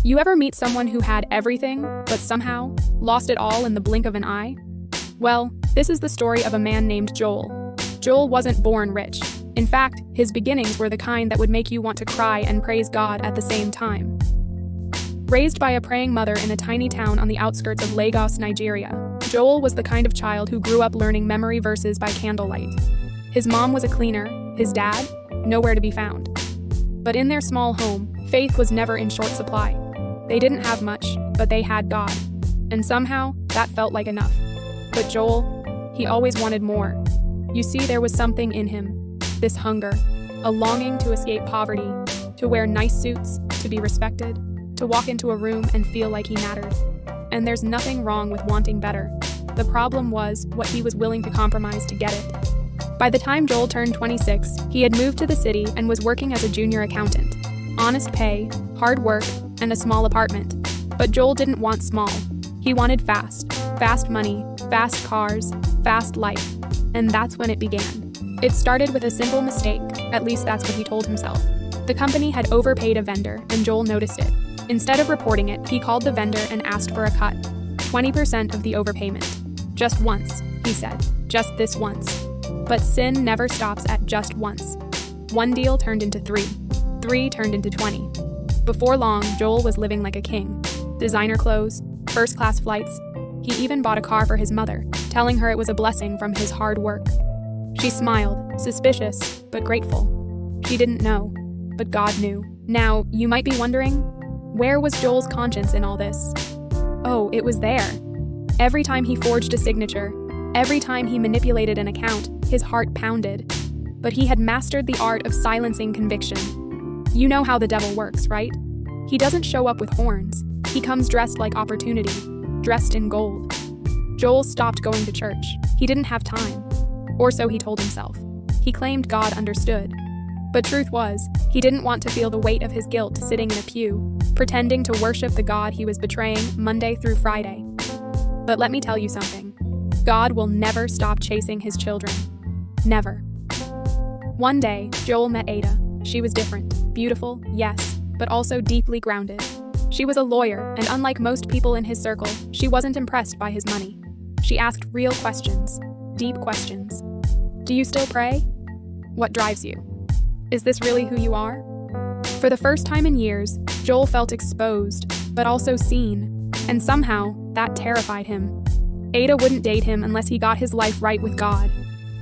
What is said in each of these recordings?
You ever meet someone who had everything, but somehow lost it all in the blink of an eye? Well, this is the story of a man named Joel. Joel wasn't born rich. In fact, his beginnings were the kind that would make you want to cry and praise God at the same time. Raised by a praying mother in a tiny town on the outskirts of Lagos, Nigeria, Joel was the kind of child who grew up learning memory verses by candlelight. His mom was a cleaner, his dad, nowhere to be found. But in their small home, faith was never in short supply. They didn't have much, but they had God. And somehow, that felt like enough. But Joel, he always wanted more. You see, there was something in him, this hunger, a longing to escape poverty, to wear nice suits, to be respected, to walk into a room and feel like he mattered. And there's nothing wrong with wanting better. The problem was what he was willing to compromise to get it. By the time Joel turned 26, he had moved to the city and was working as a junior accountant. Honest pay, hard work, and a small apartment. But Joel didn't want small. He wanted fast. Fast money, fast cars, fast life. And that's when it began. It started with a simple mistake, at least that's what he told himself. The company had overpaid a vendor, and Joel noticed it. Instead of reporting it, he called the vendor and asked for a cut. 20% of the overpayment. Just once, he said. Just this once. But sin never stops at just once. One deal turned into 3. 3 turned into 20. Before long, Joel was living like a king. Designer clothes, first-class flights. He even bought a car for his mother, telling her it was a blessing from his hard work. She smiled, suspicious, but grateful. She didn't know, but God knew. Now, you might be wondering, where was Joel's conscience in all this? Oh, it was there. Every time he forged a signature, every time he manipulated an account, his heart pounded. But he had mastered the art of silencing conviction. You know how the devil works, right? He doesn't show up with horns. He comes dressed like opportunity, dressed in gold. Joel stopped going to church. He didn't have time. Or so he told himself. He claimed God understood. But truth was, he didn't want to feel the weight of his guilt sitting in a pew, pretending to worship the God he was betraying Monday through Friday. But let me tell you something. God will never stop chasing his children. Never. One day, Joel met Ada. She was different, beautiful, yes, but also deeply grounded. She was a lawyer, and unlike most people in his circle, she wasn't impressed by his money. She asked real questions, deep questions. Do you still pray? What drives you? Is this really who you are? For the first time in years, Joel felt exposed, but also seen, and somehow, that terrified him. Ada wouldn't date him unless he got his life right with God.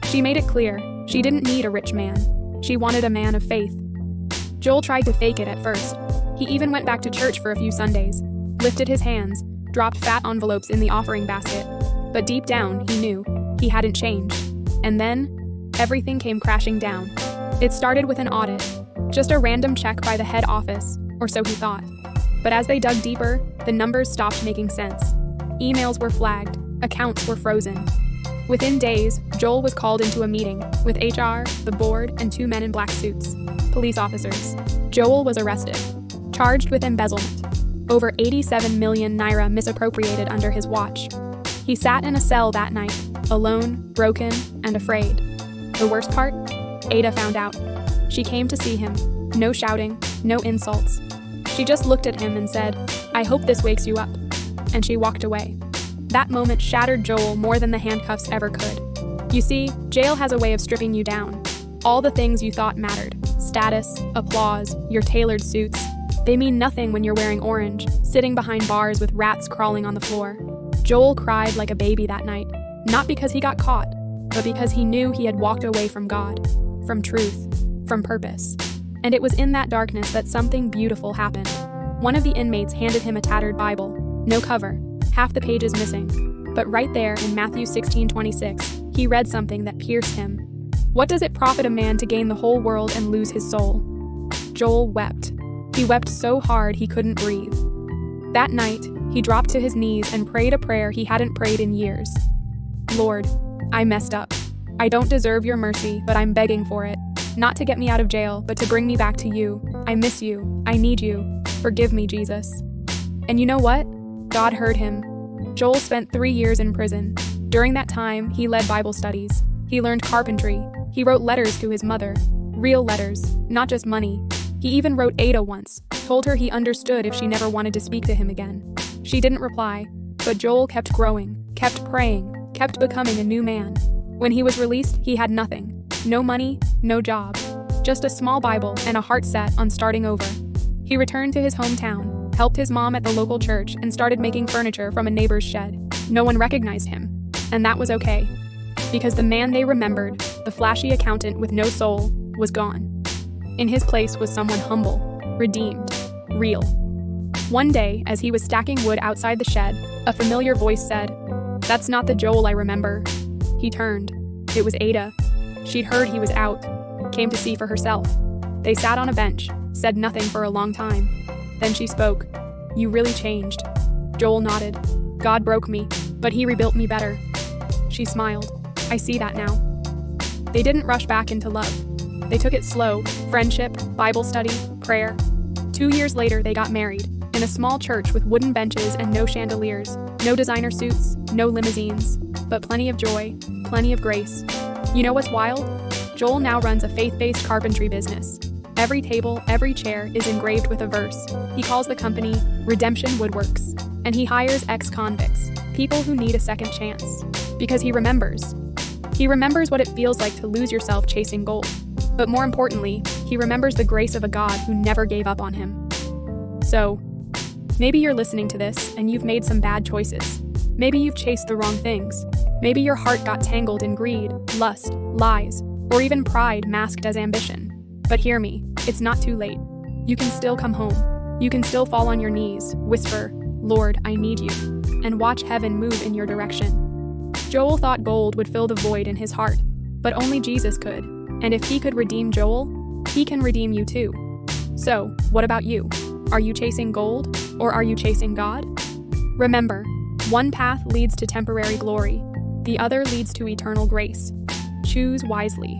She made it clear, she didn't need a rich man. She wanted a man of faith. Joel tried to fake it at first. He even went back to church for a few Sundays, lifted his hands, dropped fat envelopes in the offering basket. But deep down, he knew he hadn't changed. And then, everything came crashing down. It started with an audit, just a random check by the head office, or so he thought. But as they dug deeper, the numbers stopped making sense. Emails were flagged, accounts were frozen. Within days, Joel was called into a meeting with HR, the board, and 2 men in black suits, police officers. Joel was arrested, charged with embezzlement. Over 87 million naira misappropriated under his watch. He sat in a cell that night, alone, broken, and afraid. The worst part? Ada found out. She came to see him. No shouting, no insults. She just looked at him and said, "I hope this wakes you up." And she walked away. That moment shattered Joel more than the handcuffs ever could. You see, jail has a way of stripping you down. All the things you thought mattered, status, applause, your tailored suits, they mean nothing when you're wearing orange, sitting behind bars with rats crawling on the floor. Joel cried like a baby that night, not because he got caught, but because he knew he had walked away from God, from truth, from purpose. And it was in that darkness that something beautiful happened. One of the inmates handed him a tattered Bible, no cover, half the pages missing. But right there in Matthew 16:26, he read something that pierced him. What does it profit a man to gain the whole world and lose his soul? Joel wept. He wept so hard he couldn't breathe. That night, he dropped to his knees and prayed a prayer he hadn't prayed in years. Lord, I messed up. I don't deserve your mercy, but I'm begging for it. Not to get me out of jail, but to bring me back to you. I miss you. I need you. Forgive me, Jesus. And you know what? God heard him. Joel spent 3 years in prison. During that time, he led Bible studies. He learned carpentry. He wrote letters to his mother. Real letters, not just money. He even wrote Ada once, told her he understood if she never wanted to speak to him again. She didn't reply, but Joel kept growing, kept praying, kept becoming a new man. When he was released, he had nothing. No money, no job. Just a small Bible and a heart set on starting over. He returned to his hometown, helped his mom at the local church, and started making furniture from a neighbor's shed. No one recognized him, and that was okay. Because the man they remembered, the flashy accountant with no soul, was gone. In his place was someone humble, redeemed, real. One day, as he was stacking wood outside the shed, a familiar voice said, "That's not the Joel I remember." He turned. It was Ada. She'd heard he was out, came to see for herself. They sat on a bench, said nothing for a long time. Then she spoke. "You really changed." Joel nodded. "God broke me, but he rebuilt me better." She smiled. "I see that now." They didn't rush back into love. They took it slow, friendship, Bible study, prayer. 2 years later, they got married, in a small church with wooden benches and no chandeliers, no designer suits, no limousines, but plenty of joy, plenty of grace. You know what's wild? Joel now runs a faith-based carpentry business. Every table, every chair is engraved with a verse. He calls the company Redemption Woodworks, and he hires ex-convicts, people who need a second chance, because he remembers. He remembers what it feels like to lose yourself chasing gold. But more importantly, he remembers the grace of a God who never gave up on him. So, maybe you're listening to this and you've made some bad choices. Maybe you've chased the wrong things. Maybe your heart got tangled in greed, lust, lies, or even pride masked as ambition. But hear me, it's not too late. You can still come home. You can still fall on your knees, whisper, "Lord, I need you," and watch heaven move in your direction. Joel thought gold would fill the void in his heart, but only Jesus could. And if he could redeem Joel, he can redeem you too. So, what about you? Are you chasing gold, or are you chasing God? Remember, one path leads to temporary glory, the other leads to eternal grace. Choose wisely.